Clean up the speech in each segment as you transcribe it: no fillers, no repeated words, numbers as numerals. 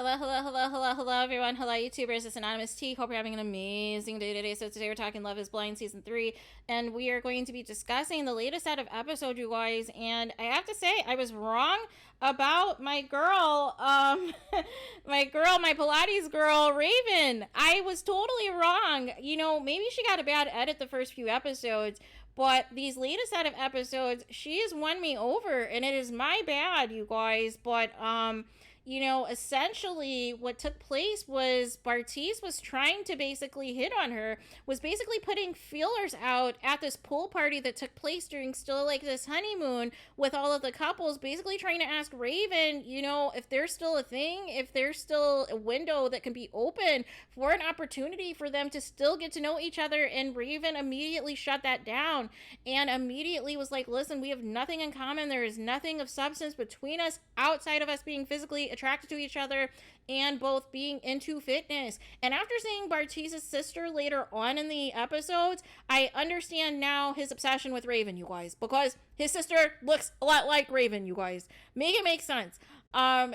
Hello, everyone. Hello, YouTubers. It's Anonymous T. Hope you're having an amazing day today. So today we're talking Love is Blind Season 3, and we are going to be discussing the latest set of episodes, you guys. And I have to say, I was wrong about my girl, my Pilates girl, Raven. I was totally wrong. You know, maybe she got a bad edit the first few episodes, but these latest set of episodes, she has won me over, and it is my bad, you guys. But, you know, essentially what took place was Bartiz was trying to basically hit on her, was basically putting feelers out at this pool party that took place during still like this honeymoon with all of the couples, basically trying to ask Raven, you know, if there's still a thing, if there's still a window that can be open for an opportunity for them to still get to know each other. And Raven immediately shut that down and immediately was like, listen, we have nothing in common. There is nothing of substance between us outside of us being physically attracted to each other and both being into fitness. And after seeing Bartiz's sister later on in the episodes, I understand now his obsession with Raven, you guys, because his sister looks a lot like Raven, you guys. Make it make sense.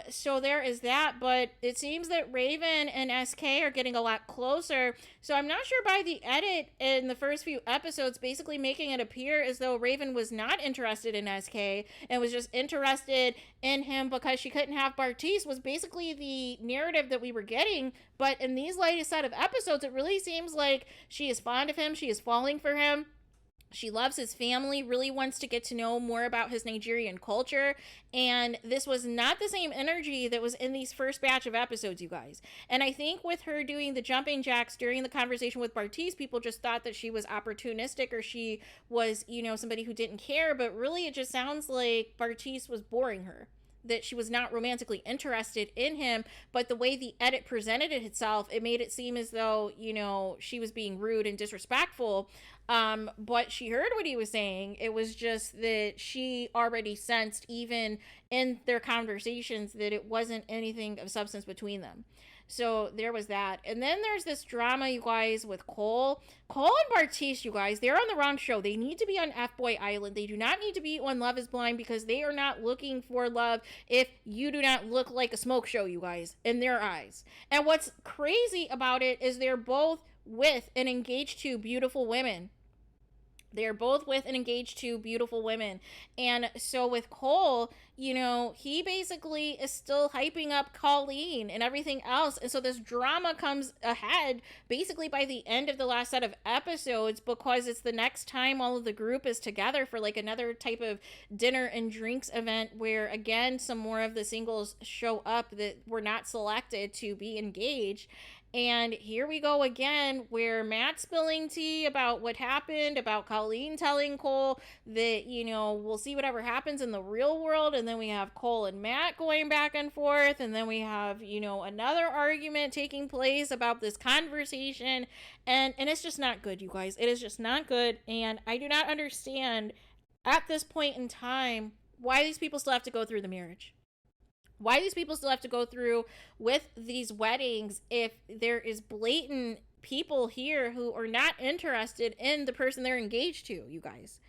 So there is that, but it seems that Raven and SK are getting a lot closer. So I'm not sure by the edit in the first few episodes basically making it appear as though Raven was not interested in SK and was just interested in him because she couldn't have Bartiz was basically the narrative that we were getting. But in these latest set of episodes, it really seems like she is fond of him. She is falling for him. She loves his family, really wants to get to know more about his Nigerian culture. And this was not the same energy that was in these first batch of episodes, you guys. And I think with her doing the jumping jacks during the conversation with Bartiz, people just thought that she was opportunistic or she was, you know, somebody who didn't care. But really, it just sounds like Bartiz was boring her, that she was not romantically interested in him. But the way the edit presented it itself, it made it seem as though, you know, she was being rude and disrespectful. But she heard what he was saying. It was just that she already sensed, even in their conversations, that it wasn't anything of substance between them. So there was that. And then there's this drama, you guys, with Cole and Bartiz, you guys. They're on the wrong show. They need to be on F-Boy Island. They do not need to be on Love is Blind, because they are not looking for love if you do not look like a smoke show, you guys, in their eyes. And what's crazy about it is they're both with and engaged to beautiful women. They're both with and engaged to beautiful women. And so with Cole, you know, he basically is still hyping up Colleen and everything else. And so this drama comes ahead basically by the end of the last set of episodes, because it's the next time all of the group is together for like another type of dinner and drinks event where, again, some more of the singles show up that were not selected to be engaged. And here we go again, where Matt's spilling tea about what happened, about Colleen telling Cole that, you know, we'll see whatever happens in the real world. And then we have Cole and Matt going back and forth. And then we have, you know, another argument taking place about this conversation. And it's just not good, you guys. It is just not good. And I do not understand at this point in time why these people still have to go through the marriage. Why these people still have to go through with these weddings if there is blatant people here who are not interested in the person they're engaged to, you guys.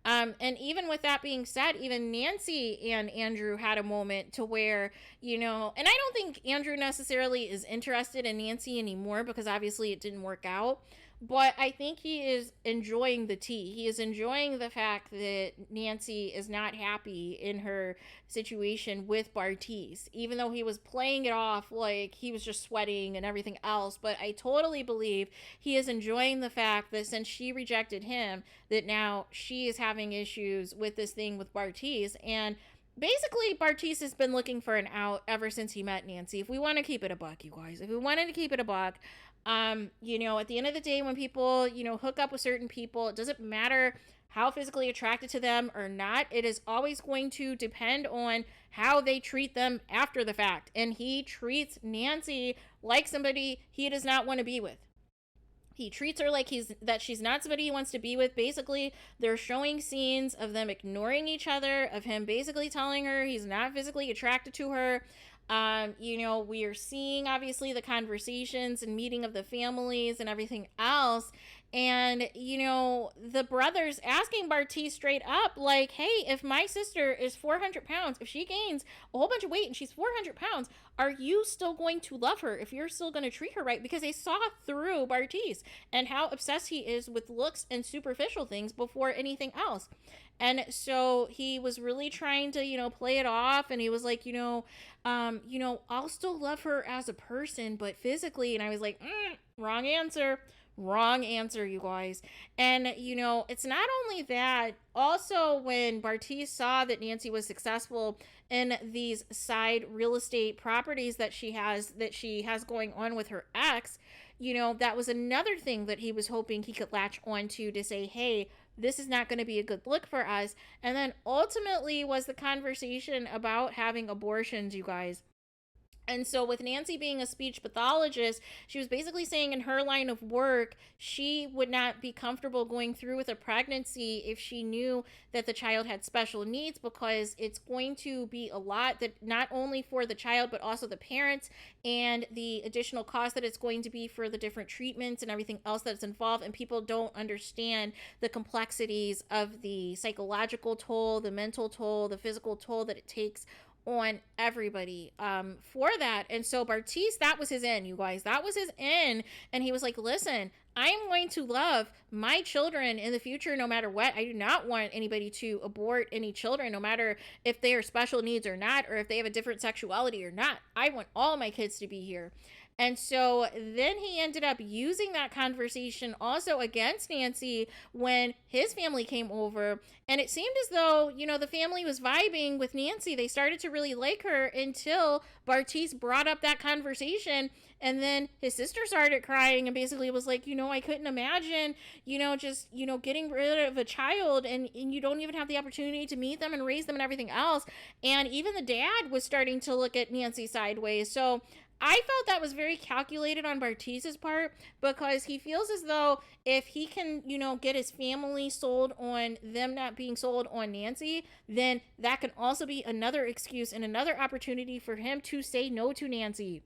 And even with that being said, even Nancy and Andrew had a moment to where, you know, and I don't think Andrew necessarily is interested in Nancy anymore, because obviously it didn't work out. But I think he is enjoying the tea. He is enjoying the fact that Nancy is not happy in her situation with Bartiz, even though he was playing it off like he was just sweating and everything else. But I totally believe he is enjoying the fact that since she rejected him, that now she is having issues with this thing with Bartiz. And basically, Bartiz has been looking for an out ever since he met Nancy. If we want to keep it a buck, you guys, if we wanted to keep it a buck, you know, at the end of the day, when people, you know, hook up with certain people, it doesn't matter how physically attracted to them or not. It is always going to depend on how they treat them after the fact. And he treats Nancy like somebody he does not want to be with. He treats her like she's not somebody he wants to be with. Basically, they're showing scenes of them ignoring each other, of him basically telling her he's not physically attracted to her. You know, we are seeing obviously the conversations and meeting of the families and everything else. And, you know, the brothers asking Bartiz straight up, like, hey, if my sister is 400 pounds, if she gains a whole bunch of weight and she's 400 pounds, are you still going to love her if you're still going to treat her right? Because they saw through Bartiz and how obsessed he is with looks and superficial things before anything else. And so he was really trying to, you know, play it off. And he was like, you know, I'll still love her as a person, but physically. And I was like, wrong answer. Wrong answer, you guys. And, you know, it's not only that, also when Bartiz saw that Nancy was successful in these side real estate properties that she has going on with her ex, you know, that was another thing that he was hoping he could latch onto to say, hey, this is not going to be a good look for us. And then ultimately was the conversation about having abortions, you guys. And so with Nancy being a speech pathologist, she was basically saying in her line of work, she would not be comfortable going through with a pregnancy if she knew that the child had special needs, because it's going to be a lot, that not only for the child, but also the parents, and the additional cost that it's going to be for the different treatments and everything else that's involved. And people don't understand the complexities of the psychological toll, the mental toll, the physical toll that it takes on everybody for that. And so Bartiz, that was his end, you guys. That was his end. And he was like, listen, I'm going to love my children in the future no matter what. I do not want anybody to abort any children, no matter if they are special needs or not, or if they have a different sexuality or not. I want all my kids to be here. And so then he ended up using that conversation also against Nancy when his family came over. And it seemed as though, you know, the family was vibing with Nancy. They started to really like her until Bartiz brought up that conversation. And then his sister started crying and basically was like, you know, I couldn't imagine, you know, just, you know, getting rid of a child and you don't even have the opportunity to meet them and raise them and everything else. And even the dad was starting to look at Nancy sideways. So I felt that was very calculated on Bartiz's part, because he feels as though if he can, you know, get his family sold on them not being sold on Nancy, then that can also be another excuse and another opportunity for him to say no to Nancy.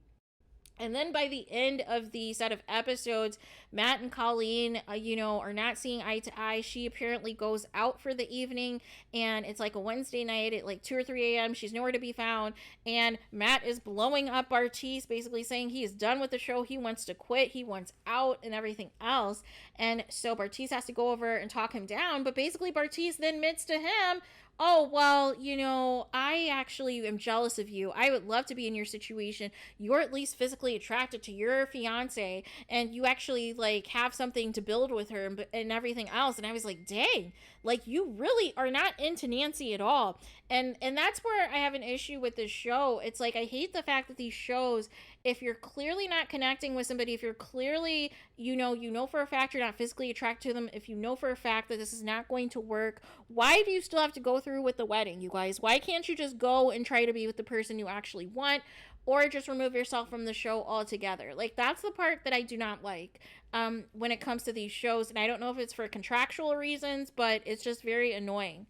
And then by the end of the set of episodes, Matt and Colleen, you know, are not seeing eye to eye. She apparently goes out for the evening, and it's like a Wednesday night at like 2 or 3 a.m. She's nowhere to be found. And Matt is blowing up Bartiz, basically saying he is done with the show. He wants to quit. He wants out and everything else. And so Bartiz has to go over and talk him down. But basically Bartiz then admits to him, oh, well, you know, I actually am jealous of you. I would love to be in your situation. You're at least physically attracted to your fiance, and you actually like have something to build with her and everything else. And I was like, dang, like you really are not into Nancy at all. And that's where I have an issue with this show. It's like, I hate the fact that these shows, if you're clearly not connecting with somebody, if you're clearly, you know for a fact you're not physically attracted to them, if you know for a fact that this is not going to work, why do you still have to go through with the wedding, you guys? Why can't you just go and try to be with the person you actually want, or just remove yourself from the show altogether? Like, that's the part that I do not like when it comes to these shows. And I don't know if it's for contractual reasons, but it's just very annoying.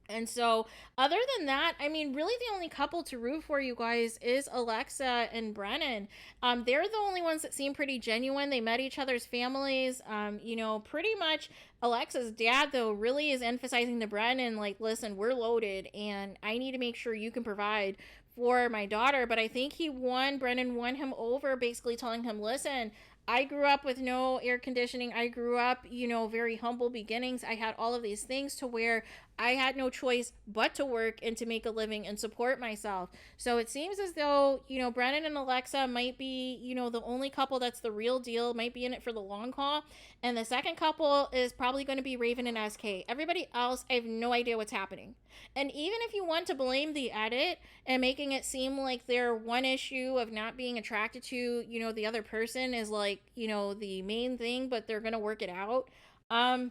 And so, other than that, I mean, really the only couple to root for, you guys, is Alexa and Brennan. They're the only ones that seem pretty genuine. They met each other's families. You know, pretty much Alexa's dad, though, really is emphasizing to Brennan, like, listen, we're loaded, and I need to make sure you can provide for my daughter. But I think Brennan won him over, basically telling him, listen, I grew up with no air conditioning. I grew up, you know, very humble beginnings. I had all of these things to where I had no choice but to work and to make a living and support myself. So it seems as though, you know, Brennan and Alexa might be, you know, the only couple that's the real deal, might be in it for the long haul. And the second couple is probably going to be Raven and SK. Everybody else, I have no idea what's happening. And even if you want to blame the edit and making it seem like their one issue of not being attracted to, you know, the other person is like, you know, the main thing, but they're going to work it out. I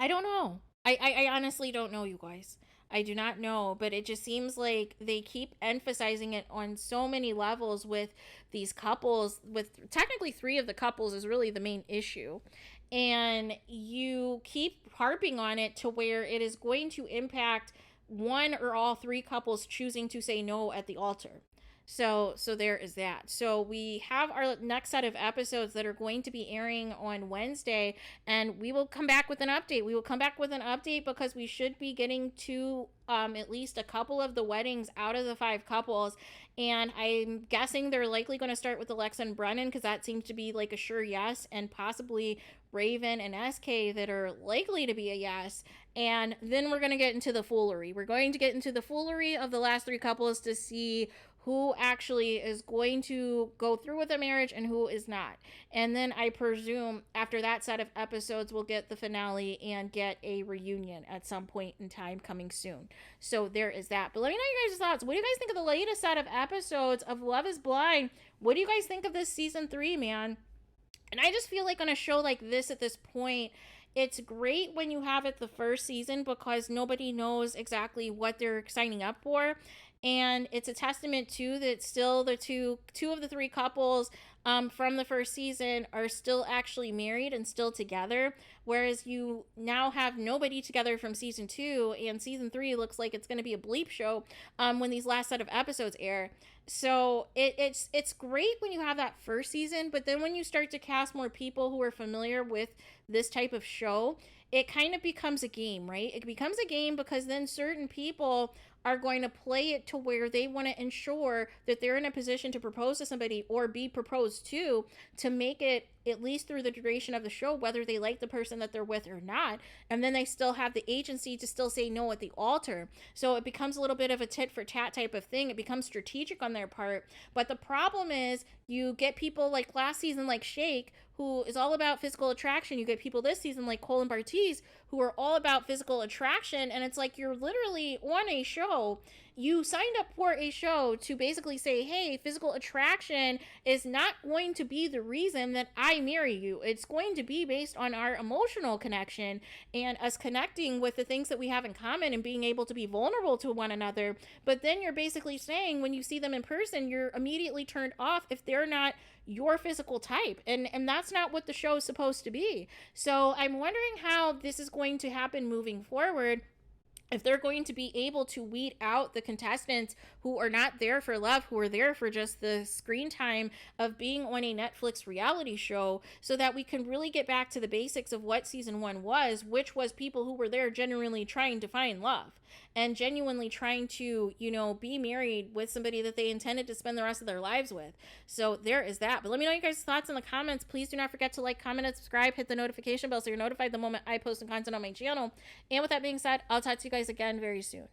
don't know. I honestly don't know, you guys. I do not know, but it just seems like they keep emphasizing it on so many levels with these couples. With technically 3 of the couples is really the main issue. And you keep harping on it to where it is going to impact one or all three couples choosing to say no at the altar. So there is that. So we have our next set of episodes that are going to be airing on Wednesday, and we will come back with an update. We will come back with an update because we should be getting to at least a couple of the weddings out of the 5 couples, and I'm guessing they're likely going to start with Alexa and Brennan because that seems to be like a sure yes, and possibly Raven and SK that are likely to be a yes. And then we're going to get into the foolery. We're going to get into the foolery of the last 3 couples to see who actually is going to go through with a marriage and who is not. And then I presume after that set of episodes, we'll get the finale and get a reunion at some point in time coming soon. So there is that. But let me know your guys' thoughts. What do you guys think of the latest set of episodes of Love is Blind? What do you guys think of this season 3, man? And I just feel like on a show like this at this point, it's great when you have it the first season because nobody knows exactly what they're signing up for. And it's a testament to that still the two of the 3 couples from the first season are still actually married and still together. Whereas you now have nobody together from season 2, and season 3 looks like it's going to be a bleep show when these last set of episodes air. So it's great when you have that first season, but then when you start to cast more people who are familiar with this type of show, it kind of becomes a game, right? It becomes a game because then certain people are going to play it to where they want to ensure that they're in a position to propose to somebody or be proposed to make it at least through the duration of the show, whether they like the person that they're with or not. And then they still have the agency to still say no at the altar. So it becomes a little bit of a tit for tat type of thing. It becomes strategic on their part. But the problem is you get people like last season, like Shake, who is all about physical attraction. You get people this season like Cole and Bartiz, who are all about physical attraction. And it's like you're literally on a show. You signed up for a show to basically say, hey, physical attraction is not going to be the reason that I marry you. It's going to be based on our emotional connection and us connecting with the things that we have in common and being able to be vulnerable to one another. But then you're basically saying when you see them in person, you're immediately turned off if they're not your physical type. And that's not what the show is supposed to be. So I'm wondering how this is going to happen moving forward. If they're going to be able to weed out the contestants who are not there for love, who are there for just the screen time of being on a Netflix reality show, so that we can really get back to the basics of what season 1 was, which was people who were there genuinely trying to find love and genuinely trying to, be married with somebody that they intended to spend the rest of their lives with. So there is that. But let me know your guys' thoughts in the comments. Please do not forget to like, comment, and subscribe. Hit the notification bell so you're notified the moment I post some content on my channel. And with that being said, I'll talk to you guys again very soon.